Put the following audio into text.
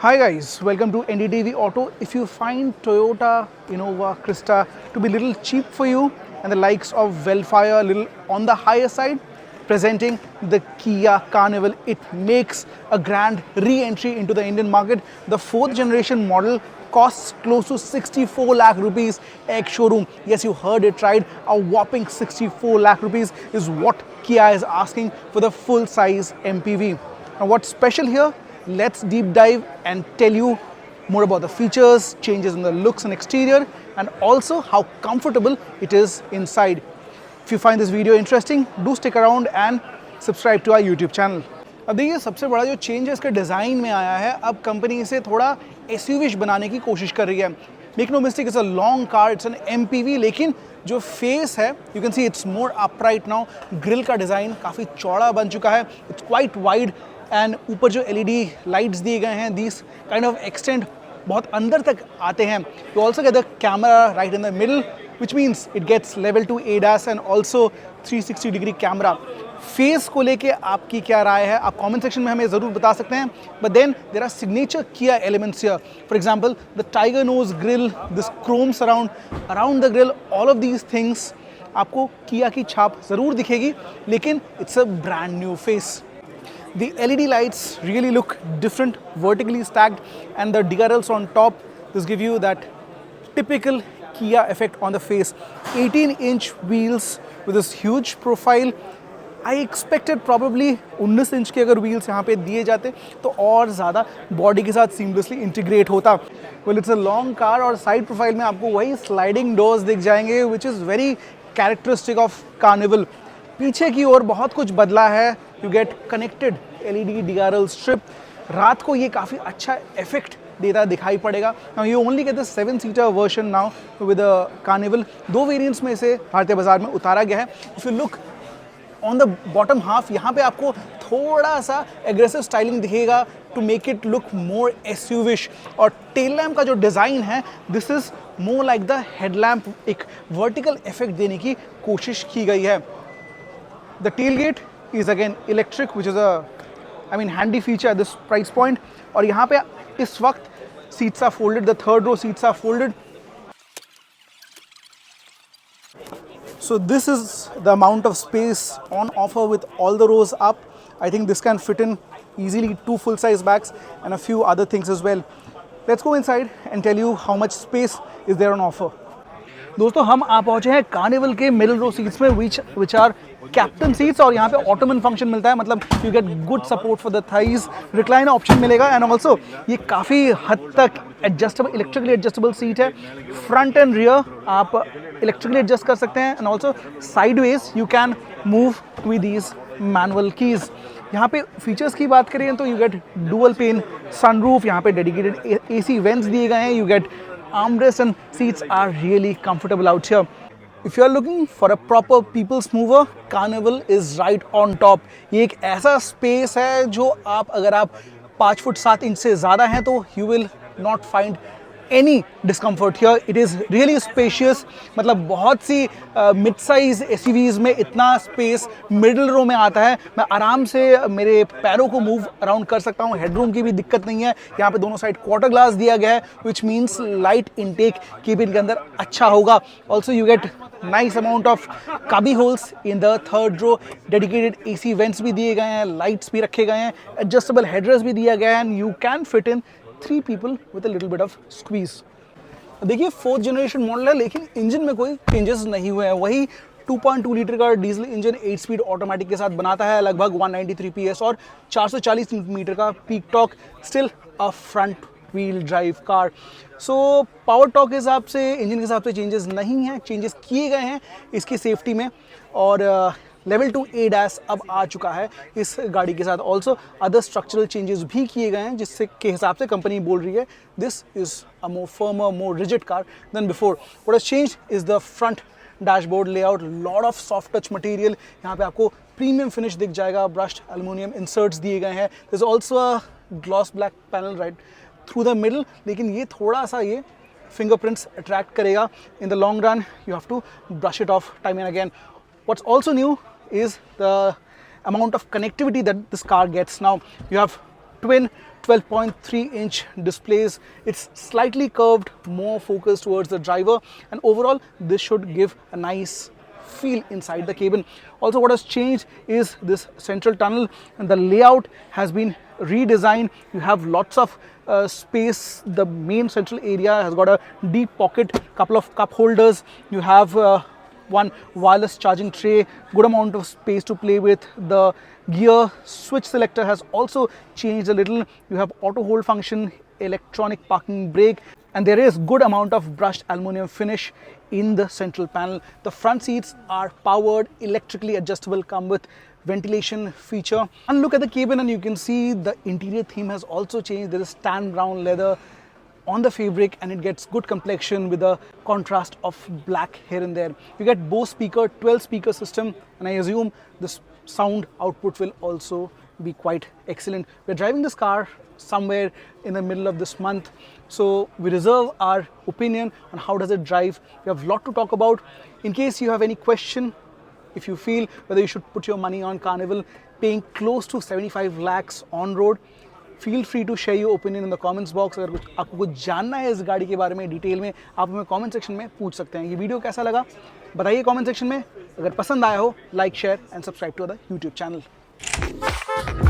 Hi guys, welcome to NDTV Auto. If you find Toyota Innova Krista to be a little cheap for you and the likes of Velfire a little on the higher side, presenting the Kia Carnival, it makes a grand re-entry into the Indian market. The 4th generation model costs close to 64 lakh rupees ex-showroom. Yes, you heard it right. A whopping 64 lakh rupees is what Kia is asking for the full size MPV. Now what's special here? Let's deep dive and tell you more about the features, changes in the looks and exterior, and also how comfortable it is inside. If you find this video interesting, do stick around and subscribe to our YouTube channel. अब देखिए सबसे बड़ा जो change है इसके design में आया है, अब कंपनी इसे थोड़ा एसयूवी बनाने की कोशिश कर रही है. Make no mistake, it's a long car, it's an MPV, लेकिन जो फेस है you can see it's more upright now. Grille का डिज़ाइन काफ़ी चौड़ा बन चुका है, इट्स क्वाइट वाइड, एंड ऊपर जो एलईडी लाइट्स दिए गए हैं दिस काइंड ऑफ एक्सटेंड बहुत अंदर तक आते हैं. You also get the camera right in the middle which means it gets level 2 ADAS and also 360 degree camera. Face को लेके आपकी क्या राय है, आप कमेंट सेक्शन में हमें ज़रूर बता सकते हैं. But then there are signature Kia elements here. For example the tiger nose grille, this chromes around the grille, all of these things आपको किया की छाप ज़रूर दिखेगी, लेकिन it's a brand new face. The LED lights really look different, vertically stacked, and the DRLs on top, this give you that typical Kia effect on the face. 18-inch wheels with this huge profile. I expected probably 19 inch के अगर wheels यहाँ पे दिए जाते तो और ज़्यादा body के साथ सीमलेसली इंटीग्रेट होता. Well it's a long car और साइड प्रोफाइल में आपको वही स्लाइडिंग डोर्स दिख जाएंगे which is very characteristic of Carnival. पीछे की ओर बहुत कुछ बदला है. You get connected LED DRL strip. रात को ये काफ़ी अच्छा इफेक्ट देता दिखाई पड़ेगा. Now you only get the seven seater version now with a Carnival. 2 variants में इसे भारतीय बाजार में उतारा गया है. If you look on the bottom half, यहाँ पे आपको थोड़ा सा एग्रेसिव स्टाइलिंग दिखेगा to make it look more SUVish. और टेल लैम्प का जो डिज़ाइन है this is more like the headlamp. एक वर्टिकल इफेक्ट देने की कोशिश की गई है. द tailgate is again electric, which is a handy feature at this price point. और यहाँ पे इस वक्त seats are folded, the third row seats are folded. So this is the amount of space on offer with all the rows up. I think this can fit in easily 2 full-size bags and a few other things as well. Let's go inside and tell you how much space is there on offer. दोस्तों हम आ पहुँचे हैं carnival के middle रो seats में which are captain seats. और यहाँ पे Ottoman function मिलता है, मतलब you get good support for the thighs. Recliner option मिलेगा एंड ऑल्सो ये काफ़ी हद तक एडजस्टेबल, इलेक्ट्रिकली एडजस्टेबल सीट है. फ्रंट एंड रियर आप इलेक्ट्रिकली एडजस्ट कर सकते हैं and also sideways you can move with these manual keys. यहाँ पे फीचर्स की बात करें तो you get dual pane sunroof, यहाँ पे डेडिकेटेड AC वेंट्स दिए गए हैं. You get armrests and seats are really comfortable out here. If you are looking for a proper people's mover, Carnival is right on top. ये एक ऐसा space है जो अगर आप 5 फुट 7 इंच से ज़्यादा हैं तो you will not find any discomfort here. It is really spacious. मतलब बहुत सी मिड साइज SUVs में इतना स्पेस मिडिल रो में आता है. मैं आराम से मेरे पैरों को मूव अराउंड कर सकता हूँ. हेडरूम की भी दिक्कत नहीं है. यहाँ पे दोनों साइड क्वार्टर ग्लास दिया गया है which means light intake cabin के अंदर अच्छा होगा. Also you get nice amount of cubby holes in the third row. Dedicated AC vents भी दिए गए हैं, लाइट्स भी रखे गए हैं, एडजस्टेबल हेडरेस्ट भी दिया गया है and you can fit in 3 people with a little bit of squeeze. देखिए 4th जनरेशन मॉडल है लेकिन इंजन में कोई चेंजेस नहीं हुए हैं. वही 2.2 लीटर का डीजल इंजन 8 स्पीड ऑटोमेटिक के साथ बनाता है, लगभग 193 PS और 440 न्यूटन का peak torque. Still a front wheel drive car. So power torque के हिसाब से, इंजन के हिसाब से चेंजेस नहीं हैं. चेंजेस किए गए हैं इसकी सेफ्टी में और लेवल 2 ADAS अब आ चुका है इस गाड़ी के साथ. ऑल्सो अदर स्ट्रक्चरल चेंजेस भी किए गए हैं जिससे के हिसाब से कंपनी बोल रही है this is a more firmer, more rigid car than before. What has changed is the front dashboard layout. Lot of soft touch material. यहाँ पे आपको प्रीमियम फिनिश दिख जाएगा. ब्रश्ड एल्युमिनियम इंसर्ट्स दिए गए हैं. There is also a gloss black panel right through the middle, लेकिन ये थोड़ा सा ये फिंगरप्रिंट्स अट्रैक्ट करेगा. In the long run you have to brush it off time and again. What's also new is the amount of connectivity that this car gets. Now you have twin 12.3-inch displays. It's slightly curved, more focused towards the driver, and overall this should give a nice feel inside the cabin. Also, what has changed is this central tunnel, and the layout has been redesigned. You have lots of space. The main central area has got a deep pocket, couple of cup holders. You have one wireless charging tray, good amount of space to play with. The gear switch selector has also changed a little. You have auto hold function, electronic parking brake, and there is good amount of brushed aluminum finish in the central panel. The front seats are powered, electrically adjustable, come with ventilation feature. And look at the cabin and you can see the interior theme has also changed. There is tan brown leather on the fabric and it gets good complexion with a contrast of black here and there. You get Bose speaker, 12 speaker system, and I assume the sound output will also be quite excellent. We're driving this car somewhere in the middle of this month, so we reserve our opinion on how does it drive. We have a lot to talk about. In case you have any question, if you feel whether you should put your money on Carnival, paying close to 75 lakhs on road, feel free to share your opinion in the comments box. अगर कुछ आपको कुछ जानना है इस गाड़ी के बारे में डिटेल में, आप हमें कमेंट सेक्शन में पूछ सकते हैं. ये वीडियो कैसा लगा बताइए कमेंट सेक्शन में. अगर पसंद आया हो, like, share and subscribe to the YouTube channel.